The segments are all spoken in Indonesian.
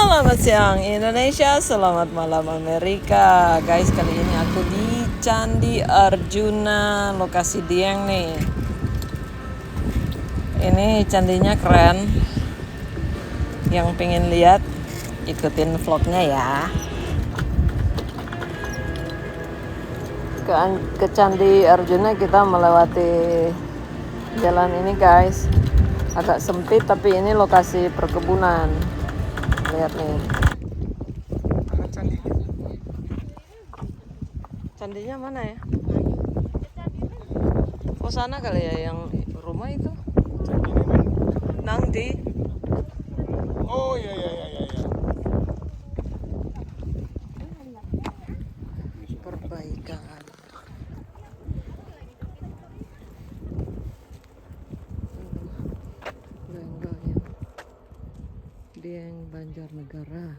Selamat siang Indonesia, selamat malam Amerika. Guys, kali ini aku di Candi Arjuna, lokasi Dieng nih. Ini candinya keren. Yang pengen lihat, ikutin vlognya ya. Ke Candi Arjuna kita melewati jalan ini guys. Agak sempit tapi ini lokasi perkebunan. Lihat nih. Candinya mana ya? Oh sana kali ya yang rumah itu. Nangdi. Oh iya. Perbaikan. Dieng Banjarnegara.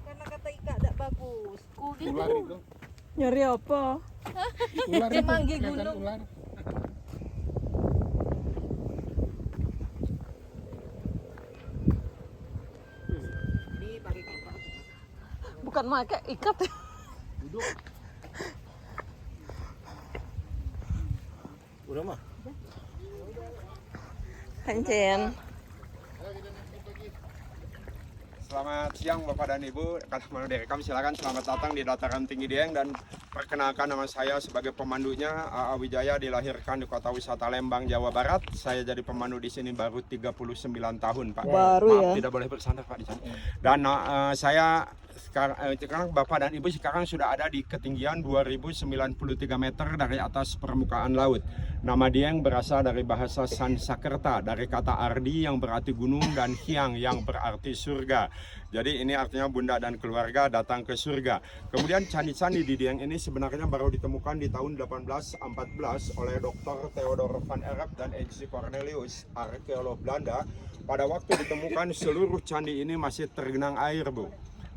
Karena kata Ika tidak bagus. Ular itu. Nyari apa? Ular itu. Semanggi Kelihatan gunung. ular. Bukan make ikat ya. Duduk. Udah mah. Hancen. Selamat siang Bapak dan Ibu. Kalau mau direkam silakan. Selamat datang di Dataran Tinggi Dieng dan perkenalkan nama saya sebagai pemandunya. AA Wijaya, dilahirkan di Kota Wisata Lembang, Jawa Barat. Saya jadi pemandu di sini baru 39 tahun, Pak. Baru Maaf, ya. tidak boleh bersandar Pak di sana. Dan saya sekarang Bapak dan Ibu sekarang sudah ada di ketinggian 2093 meter dari atas permukaan laut. Nama Dieng berasal dari bahasa Sanskerta, dari kata Ardi yang berarti gunung dan Hyang yang berarti surga. Jadi ini artinya bunda dan keluarga datang ke surga. Kemudian candi-candi di Dieng ini sebenarnya baru ditemukan di tahun 1814 oleh Dr. Theodor van Erp dan H.C. Cornelius, arkeolog Belanda. Pada waktu ditemukan seluruh candi ini masih tergenang air, Bu.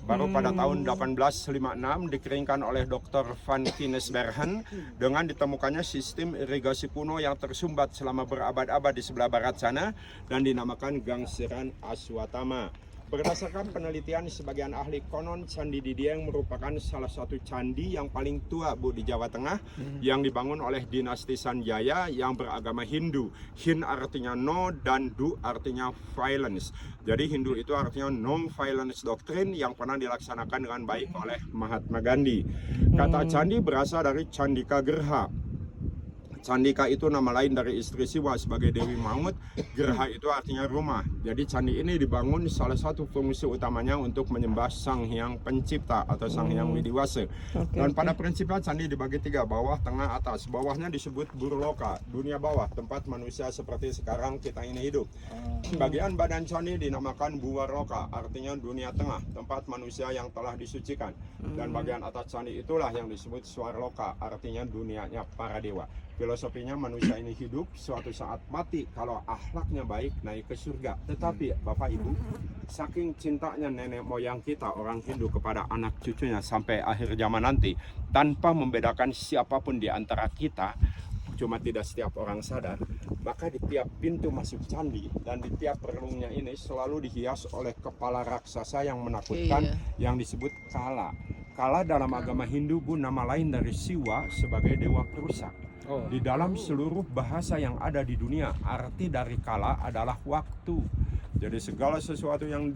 Baru pada tahun 1856 dikeringkan oleh Dr. Van Kinesbergen dengan ditemukannya sistem irigasi kuno yang tersumbat selama berabad-abad di sebelah barat sana dan dinamakan Gangseran Aswatama. Berdasarkan penelitian sebagian ahli, konon Candi di Dieng merupakan salah satu candi yang paling tua, Bu, di Jawa Tengah, yang dibangun oleh dinasti Sanjaya yang beragama Hindu. Hin artinya no dan Du artinya violence. Jadi Hindu itu artinya non-violence doctrine yang pernah dilaksanakan dengan baik oleh Mahatma Gandhi. Kata candi berasal dari Candika Gerha. Candika itu nama lain dari istri Siwa sebagai Dewi Maut. Gerha itu artinya rumah. Jadi candi ini dibangun salah satu fungsi utamanya untuk menyembah Sang Hyang Pencipta atau Sang Hyang Widiwasa. Dan pada prinsipnya candi dibagi tiga, bawah, tengah, atas. Bawahnya disebut Burloka, dunia bawah, tempat manusia seperti sekarang kita ini hidup. Bagian badan candi dinamakan Buwarloka, artinya dunia tengah, tempat manusia yang telah disucikan. Dan bagian atas candi itulah yang disebut Swarloka, artinya dunianya para dewa. Filosofinya manusia ini hidup, suatu saat mati, kalau akhlaknya baik naik ke surga. Tetapi Bapak Ibu, saking cintanya nenek moyang kita orang Hindu kepada anak cucunya sampai akhir zaman nanti, tanpa membedakan siapapun di antara kita, cuma tidak setiap orang sadar, maka di tiap pintu masuk candi dan di tiap relungnya ini selalu dihias oleh kepala raksasa yang menakutkan, yang disebut Kala. Kala dalam agama Hindu, Bu, nama lain dari Siwa sebagai dewa perusak. Di dalam seluruh bahasa yang ada di dunia, arti dari Kala adalah waktu. Jadi segala sesuatu yang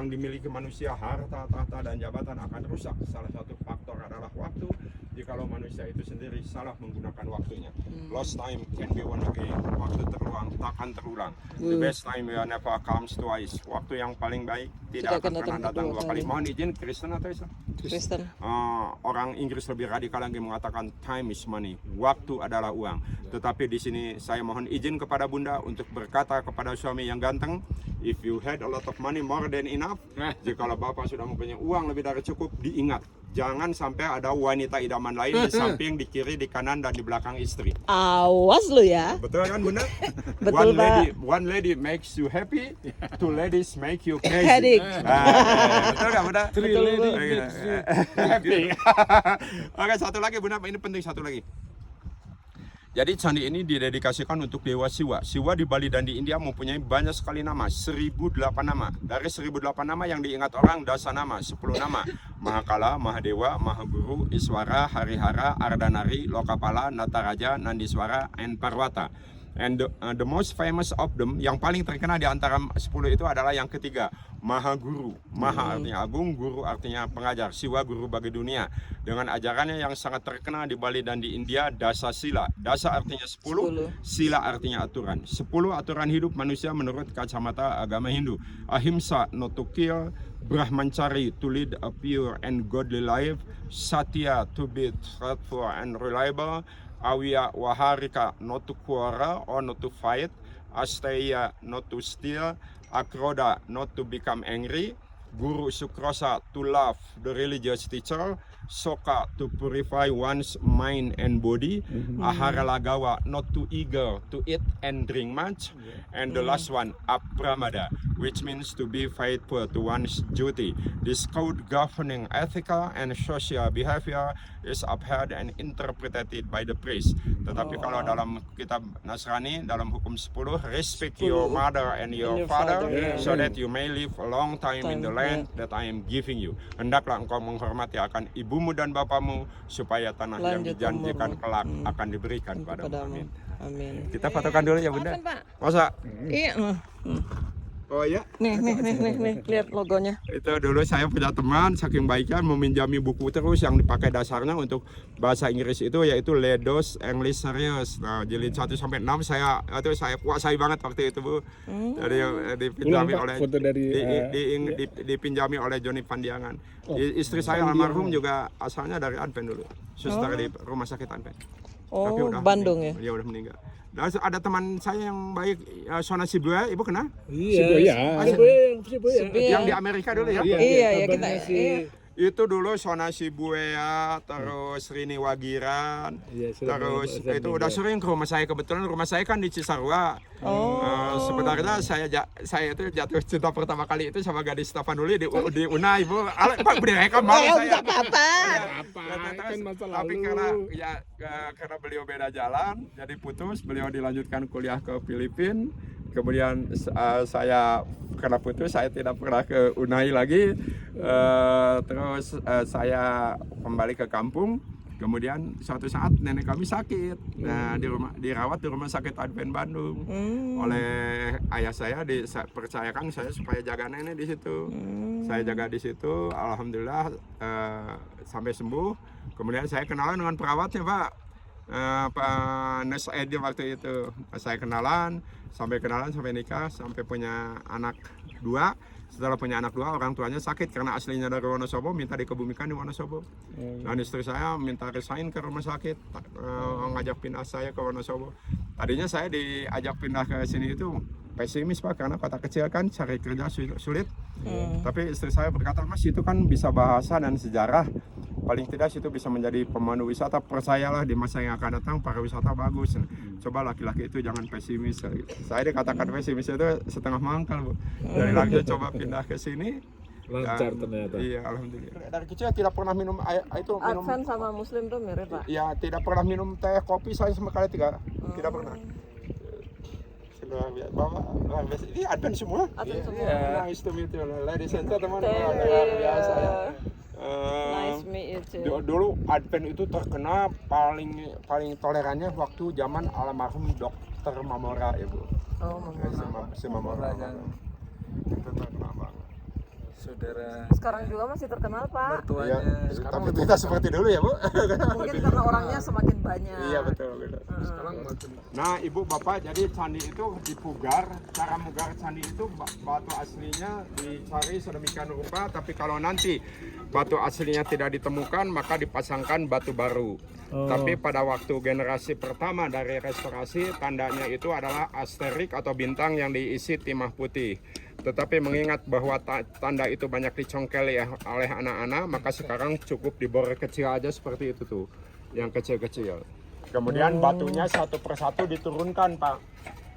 dimiliki manusia, harta, tahta, dan jabatan akan rusak. Salah satu faktor adalah waktu. Jikalau manusia itu sendiri salah menggunakan waktunya. Lost time can be won again. Waktu terluang takkan terulang. The best time will never comes twice. Waktu yang paling baik tidak akan pernah datang dua kali. Mohon izin, Kristen atau Islam? Kristen. Orang Inggris lebih radikal lagi mengatakan time is money. Waktu adalah uang. Tetapi di sini saya mohon izin kepada Bunda untuk berkata kepada suami yang ganteng, if you had a lot of money more than enough, jikalau Bapak sudah mempunyai uang lebih dari cukup, diingat, jangan sampai ada wanita idaman lain di samping, di kiri, di kanan, dan di belakang istri. Awas lu ya. Betul kan Bunda? Betul, one lady makes you happy, two ladies make you crazy. Headache. Betul kan Bunda? Three ladies makes you happy. Oke, satu lagi Bunda, ini penting satu lagi. Jadi candi ini didedikasikan untuk Dewa Siwa. Siwa di Bali dan di India mempunyai banyak sekali nama, 1008 nama. Dari 1008 nama yang diingat orang dasa nama, 10 nama. Mahakala, Mahadewa, Mahaguru, Iswara, Harihara, Ardanari, Lokapala, Nataraja, Nandiswara, and Parwata. And the most famous of them, yang paling terkenal di antara 10 itu adalah yang ketiga, Mahaguru. Maha artinya agung, guru artinya pengajar, Siwa guru bagi dunia. Dengan ajarannya yang sangat terkenal di Bali dan di India, Dasa Sila. Dasa artinya 10, Sila artinya aturan. 10 aturan hidup manusia menurut kacamata agama Hindu. Ahimsa, not to kill. Brahmachari, to lead a pure and godly life. Satya, to be truthful and reliable. Awiya Waharika, not to quarrel or not to fight. Asteya, not to steal. Akroda, not to become angry. Guru Sukrosa, to love the religious teacher. Soka, to purify one's mind and body. Ahara Lagawa, not too eager to eat and drink much. And the last one, Apramada, which means to be faithful to one's duty. This code governing ethical and social behavior is upheld and interpreted by the priest. Tetapi kalau dalam kitab Nasrani, dalam hukum 10, respect your mother and your father, so that you may live a long time in the land that I am giving you. Hendaklah engkau menghormati akan ibumu dan bapamu, supaya tanah yang dijanjikan kelak akan diberikan padamu. Amin. Kita fotokan dulu ya Bunda. Masa? Iya. Oh ya? Nih, lihat logonya. Itu dulu saya punya teman saking baiknya meminjami buku terus yang dipakai dasarnya untuk bahasa Inggris itu yaitu Ledos English Serious. Nah, jilid 1 sampai 6 saya kuasai banget waktu itu Bu. Jadi dipinjami oleh dipinjami oleh Joni Pandiangan. Istri saya almarhum juga asalnya dari Advent dulu. Suster di rumah sakit Advent. Tapi udah Bandung ya? Dia udah meninggal. Dan ada teman saya yang baik, Sona Sibuya, Ibu kenal? Iya, Sibuya. Yang di Amerika dulu ya? Iya, kita Itu dulu Sona Sibuya, terus Rini Wagiran, terus itu udah sering ke rumah saya. Kebetulan rumah saya kan di Cisarua. Sebenarnya saya itu jatuh cinta pertama kali itu sama gadis Tapanuli di Unai, Bu. Pak mereka malu saya. Tapi karena beliau beda jalan, jadi putus. Beliau dilanjutkan kuliah ke Filipina. Kemudian saya karena putus, saya tidak pernah ke Unai lagi. Terus saya kembali ke kampung. Kemudian suatu saat nenek kami sakit. Nah, dirawat di rumah sakit Advent Bandung. Oleh ayah saya dipercayakan saya supaya jaga nenek di situ. Saya jaga di situ, alhamdulillah sampai sembuh. Kemudian saya kenalan dengan perawatnya, Pak. Pak Nes Edi waktu itu. Saya kenalan sampai nikah, sampai punya anak 2. Setelah punya anak 2, orang tuanya sakit karena aslinya dari Wonosobo, minta dikebumikan di Wonosobo. Dan istri saya minta resign ke rumah sakit, ngajak pindah saya ke Wonosobo. Tadinya saya diajak pindah ke sini itu pesimis Pak, karena kota kecil kan cari kerja sulit. Tapi istri saya berkata, Mas itu kan bisa bahasa dan sejarah. Paling tidak situ bisa menjadi pemandu wisata. Percayalah di masa yang akan datang pariwisata bagus. Coba laki-laki itu jangan pesimis. Saya dikatakan pesimis itu setengah mangkal Bu. Dari lagi coba pindah ke sini. Lancar ternyata. Iya, alhamdulillah. Dari kecil tidak pernah minum air itu minum. Advent sama Muslim tuh mirip Pak. Iya, tidak pernah minum teh, kopi saya sama kali tidak pernah. Luar biasa. Ini Advent semua. Advent semua. Nice to meet you, ladies and gentlemen. Luar biasa ya. Nice meet you. Dulu Advent itu terkenal paling tolerannya waktu zaman almarhum Dokter Mamora ya Bu. Si Mamora. Itu terkenal banget. Saudara Sekarang juga masih terkenal Pak. mertuanya Tapi tidak seperti dulu ya Bu. Mungkin karena orangnya semakin banyak. Iya betul. sekarang makin Nah Ibu Bapak, jadi candi itu dipugar. Cara mugar candi itu batu aslinya dicari sedemikian rupa. Tapi kalau nanti batu aslinya tidak ditemukan, maka dipasangkan batu baru. Tapi pada waktu generasi pertama dari restorasi, tandanya itu adalah asterik atau bintang yang diisi timah putih. Tetapi mengingat bahwa tanda itu banyak dicongkel ya oleh anak-anak, maka sekarang cukup dibor kecil aja seperti itu tuh, yang kecil-kecil. Kemudian batunya satu persatu diturunkan Pak.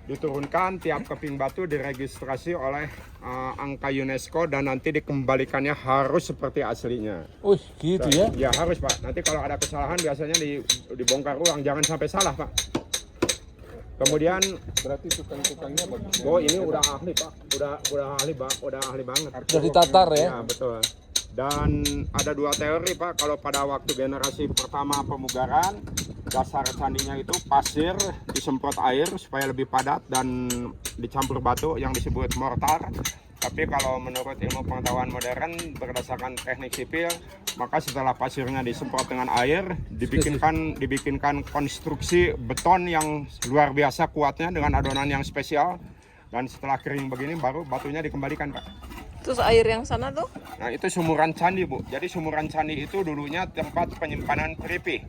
Diturunkan, tiap keping batu diregistrasi oleh angka UNESCO dan nanti dikembalikannya harus seperti aslinya. oh gitu ya. Ya harus Pak. Nanti kalau ada kesalahan biasanya dibongkar ulang, jangan sampai salah Pak. Kemudian Berarti tukang-tukangnya bagus. oh ini udah ahli Pak, udah ahli banget. Sudah ditatar ya. Ya betul. Dan ada dua teori Pak, kalau pada waktu generasi pertama pemugaran, dasar candinya itu pasir disemprot air supaya lebih padat dan dicampur batu yang disebut mortar. Tapi kalau menurut ilmu pengetahuan modern berdasarkan teknik sipil, maka setelah pasirnya disemprot dengan air, dibikinkan konstruksi beton yang luar biasa kuatnya dengan adonan yang spesial. Dan setelah kering begini baru batunya dikembalikan Pak. Terus air yang sana tuh? Nah itu sumuran candi Bu. Jadi sumuran candi itu dulunya tempat penyimpanan peripih.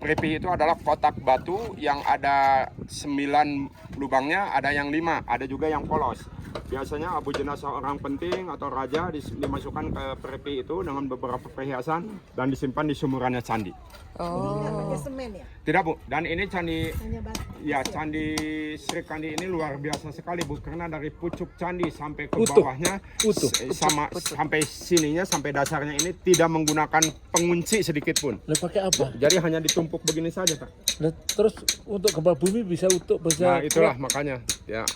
Peripih itu adalah kotak batu yang ada 9 lubangnya, ada yang 5, ada juga yang polos. Biasanya abu jenazah orang penting atau raja dimasukkan ke peripih itu dengan beberapa perhiasan dan disimpan di sumurannya candi. Pakai semen ya? Tidak Bu, dan ini candi Hanya batu. ya candi Sri Kandi ini luar biasa sekali Bu, karena dari pucuk candi sampai ke Utuh. bawahnya Utuh. sampai sininya sampai dasarnya ini tidak menggunakan pengunci sedikit pun. Lah pakai apa? Jadi hanya ditumpuk begini saja Pak. Lah, terus untuk gempa bumi bisa utuh bisa. Nah itulah makanya ya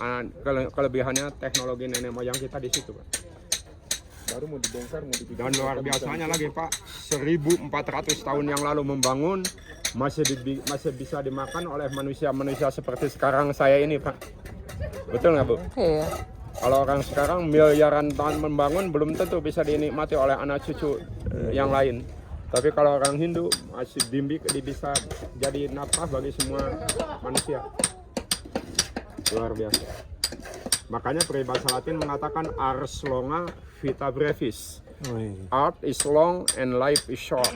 kelebihannya teknologi nenek moyang kita di situ Pak. Baru mau dibongkar mau dipikir. Dan luar biasanya lagi Pak, 1400 tahun yang lalu membangun masih bisa dimakan oleh manusia seperti sekarang saya ini Pak. Betul nggak Bu? Iya. Kalau orang sekarang miliaran tahun membangun belum tentu bisa dinikmati oleh anak cucu yang lain. Tapi kalau orang Hindu masih bisa jadi nafkah bagi semua manusia. Luar biasa. Makanya peribahasa Latin mengatakan ars longa vita brevis. Art is long and life is short.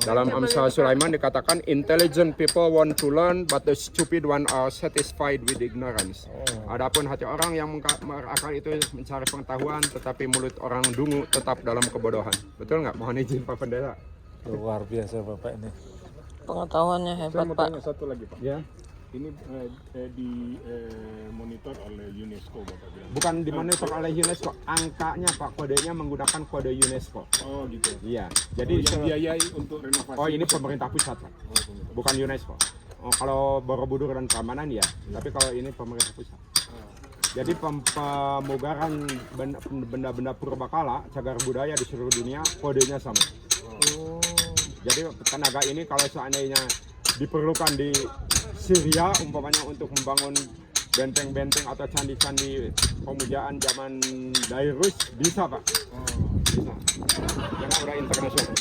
Dalam Amsal Sulaiman dikatakan intelligent people want to learn but the stupid one are satisfied with ignorance. Adapun hati orang yang berakal itu mencari pengetahuan, tetapi mulut orang dungu tetap dalam kebodohan. Betul nggak? Mohon izin Pak Pendeta. Luar biasa Bapak ini. Pengetahuannya Saya hebat mau Pak. tanya satu lagi Pak. Ya, Ini monitor oleh UNESCO Bapak bilang. bukan dimonitor oleh UNESCO, angkanya Pak, kodenya menggunakan kode UNESCO. Oh gitu. Iya, Jadi jadi yang biayai untuk renovasi. oh ini pemerintah pusat Pak, bukan UNESCO. Oh, kalau Borobudur dan Prambanan ya, tapi kalau ini pemerintah pusat. Jadi pemugaran benda-benda purbakala, cagar budaya di seluruh dunia, kodenya sama. Jadi tenaga ini kalau seandainya diperlukan di Syria umpamanya untuk membangun benteng-benteng atau candi-candi pemujaan zaman Dairus bisa Pak. Bisa. Yang udah internasional.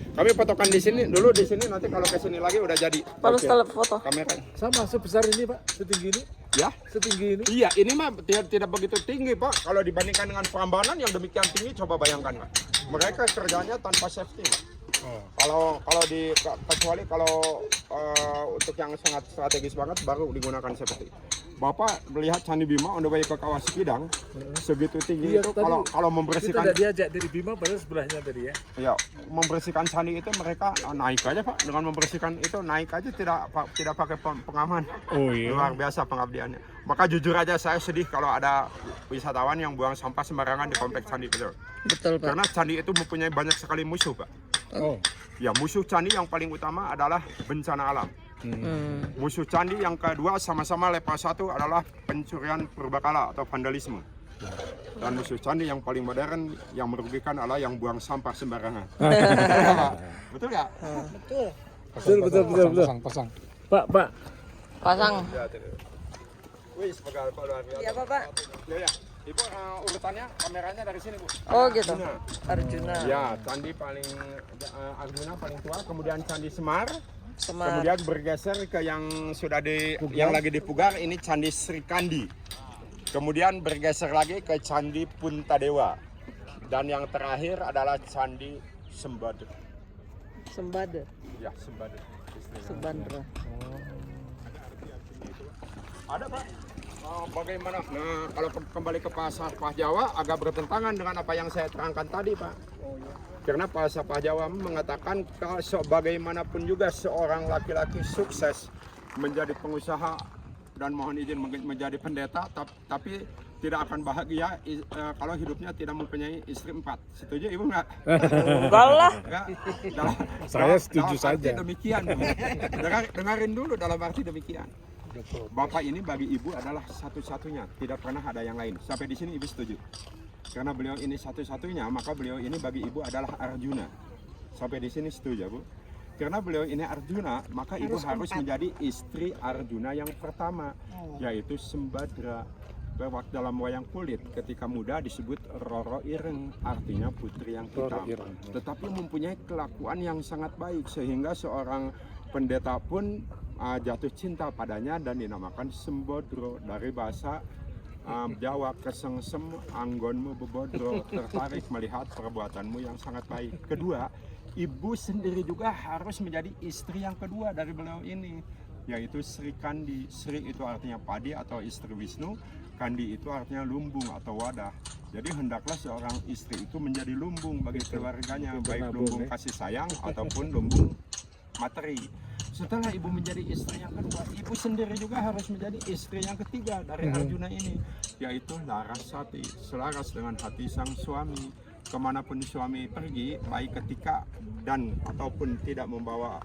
Kami fotokan di sini dulu, di sini nanti kalau ke sini lagi udah jadi. Harus Oke. foto. Kamera. Sama sebesar ini Pak, setinggi ini. Ya. Setinggi ini. Iya, ini mah tidak begitu tinggi Pak. Kalau dibandingkan dengan Prambanan yang demikian tinggi, coba bayangkan Pak. Mereka kerjanya tanpa safety Pak. Kalau kecuali kalau untuk yang sangat strategis banget baru digunakan seperti Bapak melihat Candi Bima on the way ke Kawah Sikidang segitu tinggi Iya, itu tadi kalau Kita membersihkan udah diajak dari Bima padahal sebelahnya tadi ya. ya membersihkan candi itu mereka naik aja Pak, dengan membersihkan itu naik aja tidak pakai pengaman. Oh iya. Luar biasa pengabdiannya. Maka jujur aja saya sedih kalau ada wisatawan yang buang sampah sembarangan di kompleks candi itu. Betul Pak. Karena candi itu mempunyai banyak sekali musuh Pak. Oh. Ya musuh candi yang paling utama adalah bencana alam. Musuh candi yang kedua sama-sama level 1 adalah pencurian purbakala atau vandalisme. Dan musuh candi yang paling modern yang merugikan adalah yang buang sampah sembarangan. Betul nggak? Betul. Betul. Pasang. Pak. Pasang. Wih, sebagai luar biasa. Iya Bapak. Ya. Ibu urutannya kameranya dari sini Bu. Oh gitu. Arjuna. Arjuna. Ya, candi paling Arjuna paling tua, kemudian Candi Semar. Semar. Kemudian bergeser ke yang sudah yang lagi dipugar, ini Candi Sri Kandi. Kemudian bergeser lagi ke Candi Puntadewa. Dan yang terakhir adalah Candi Sembadu. Sembada. Ya, Sembadu. Sebandra. Ada Pak. Bagaimana? Nah, kalau kembali ke Pasapah Jawa agak bertentangan dengan apa yang saya terangkan tadi Pak. Karena Pasapah Jawa mengatakan bagaimanapun juga seorang laki-laki sukses menjadi pengusaha dan mohon izin menjadi pendeta, tapi tidak akan bahagia kalau hidupnya tidak mempunyai istri 4. Setuju Ibu nggak? Enggak lah. Nggak? Saya setuju dalam arti saja. demikian. Dengarin dulu dalam arti demikian. Bapak ini bagi Ibu adalah satu-satunya, tidak pernah ada yang lain. Sampai di sini Ibu setuju? Karena beliau ini satu-satunya, maka beliau ini bagi Ibu adalah Arjuna. Sampai di sini setuju, Bu? Karena beliau ini Arjuna, maka Ibu harus menjadi istri Arjuna yang pertama, yaitu Sembadra. Dalam wayang kulit ketika muda disebut Roro Ireng, artinya putri yang hitam. Tetapi mempunyai kelakuan yang sangat baik sehingga seorang pendeta pun jatuh cinta padanya dan dinamakan Sembodro dari bahasa Jawa, kesengsem anggonmu bebodro, tertarik melihat perbuatanmu yang sangat baik. Kedua, Ibu sendiri juga harus menjadi istri yang kedua dari beliau ini, yaitu Sri Kandi. Sri itu artinya padi atau istri Wisnu, Kandi itu artinya lumbung atau wadah. Jadi hendaklah seorang istri itu menjadi lumbung bagi keluarganya, baik lumbung kasih sayang ataupun lumbung materi. Setelah Ibu menjadi istri yang kedua, Ibu sendiri juga harus menjadi istri yang ketiga dari Arjuna ini, yaitu Larasati, selaras dengan hati sang suami. Kemanapun suami pergi, baik ketika dan ataupun tidak membawa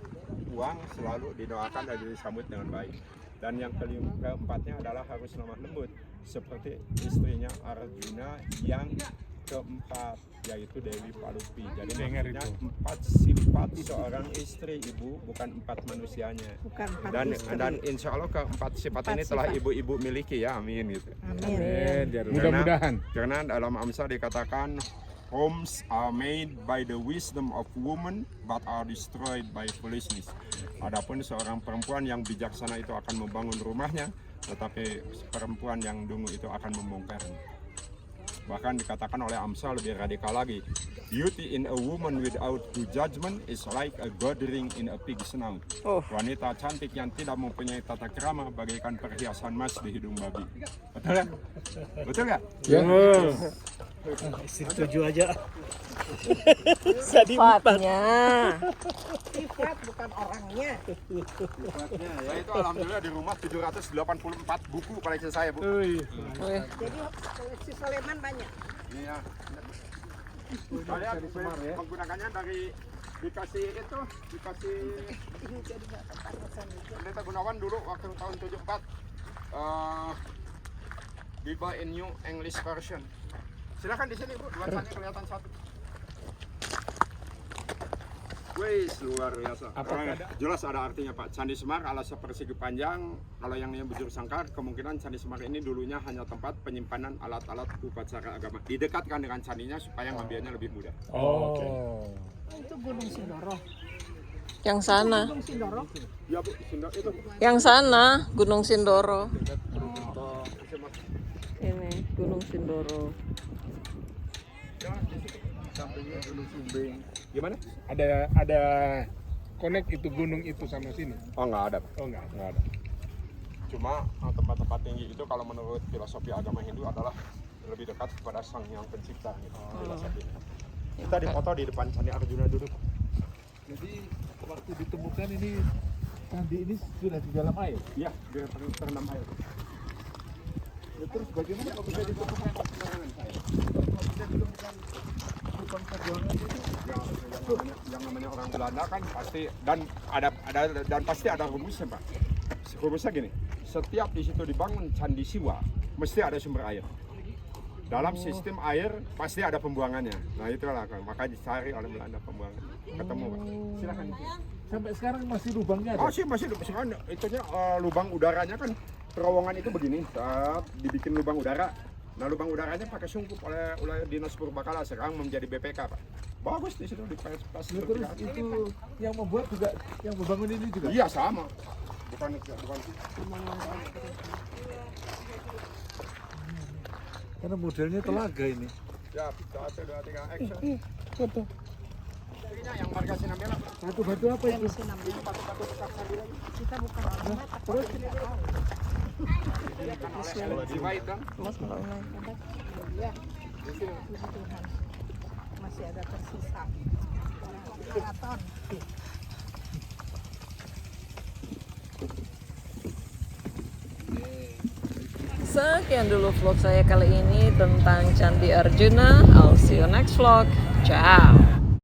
uang, selalu didoakan dan disambut dengan baik. Dan yang keempatnya adalah harus lemah lembut, seperti istrinya Arjuna yang keempat, yaitu Dewi Palupi. Jadi maksudnya 4 sifat seorang istri, Ibu, bukan 4 manusianya. Bukan 4 Dan insya Allah keempat sifat ini telah Ibu-ibu miliki ya, amin gitu. Amin. Mudah-mudahan. Karena dalam Amsal dikatakan, homes are made by the wisdom of woman, but are destroyed by foolishness. Adapun seorang perempuan yang bijaksana itu akan membangun rumahnya, tetapi perempuan yang dungu itu akan membongkarnya. Bahkan dikatakan oleh Amsal lebih radikal lagi, beauty in a woman without due judgment is like a gathering in a pig's snout. Wanita cantik yang tidak mempunyai tata krama bagaikan perhiasan emas di hidung babi. Betul ya? Betul nggak? Ya. Setuju aja. Sifatnya. Sifat bukan orangnya. Ya itu alhamdulillah di rumah 784 buku koleksi saya, Bu. Wih. Jadi koleksi Soleman banyak. Iya. Saya menggunakannya dari dikasih Pendeta Gunawan dulu waktu tahun 74 Bible in New English Version. Silakan di sini, Bu, nuansanya kelihatan satu. Wih, luar biasa. Jelas ada artinya, Pak. Candi Semar ala sepersegi panjang. Kalau yang bujur sangkar, kemungkinan Candi Semar ini dulunya hanya tempat penyimpanan alat-alat upacara agama. Didekatkan dengan candinya supaya ngambilnya lebih mudah. Oh, oke. Itu Gunung Sindoro. Yang sana. Gunung Sindoro. Ya, Bu, itu. Yang sana Gunung Sindoro. Ini Gunung Sindoro. Gimana? Ada connect itu gunung itu sama sini. Oh, nggak ada. Oh enggak. Nggak ada. Cuma tempat-tempat tinggi itu kalau menurut filosofi agama Hindu adalah lebih dekat kepada Sang Yang Pencipta. Gitu, filosofinya. Kita dipoto di depan Candi Arjuna dulu. Jadi waktu ditemukan ini candi ini sudah di dalam air. Iya, dia terendam air. Ya, terus bagaimana kalau bisa ditemukan sembarangan saya? Bisa ditemukan lubang perjuangan itu? Yang namanya orang Belanda kan pasti dan pasti ada rumusnya, Pak. Rumusnya gini, setiap di situ dibangun Candi Siwa mesti ada sumber air. Dalam sistem air pasti ada pembuangannya. Nah itulah maka dicari oleh Belanda pembuangan. Ketemu, Pak. Silakan. Sampai sekarang masih lubangnya ada? Masih sekarang itunya lubang udaranya kan terowongan itu begini, saat dibikin lubang udara. Nah lubang udaranya pakai sungkup oleh Dinas Purbakala, sekarang menjadi BPK, Pak. Bagus di situ di pas Terus itu yang membuat juga, yang membangun ini juga? Iya sama. Bukan. Karena modelnya telaga ini. Ya, 1, 2, 3, action. Ini yang marga Sinambela. Batu-batu apa itu? Ini batu-batu saksabila. Kita bukan orang. Terus Oleh Jiwa itu. Mas mau naik. Ya. Puji Tuhan. Masih ada tersisa. Keraton. Sekian dulu vlog saya kali ini tentang Candi Arjuna. I'll see you next vlog. Ciao.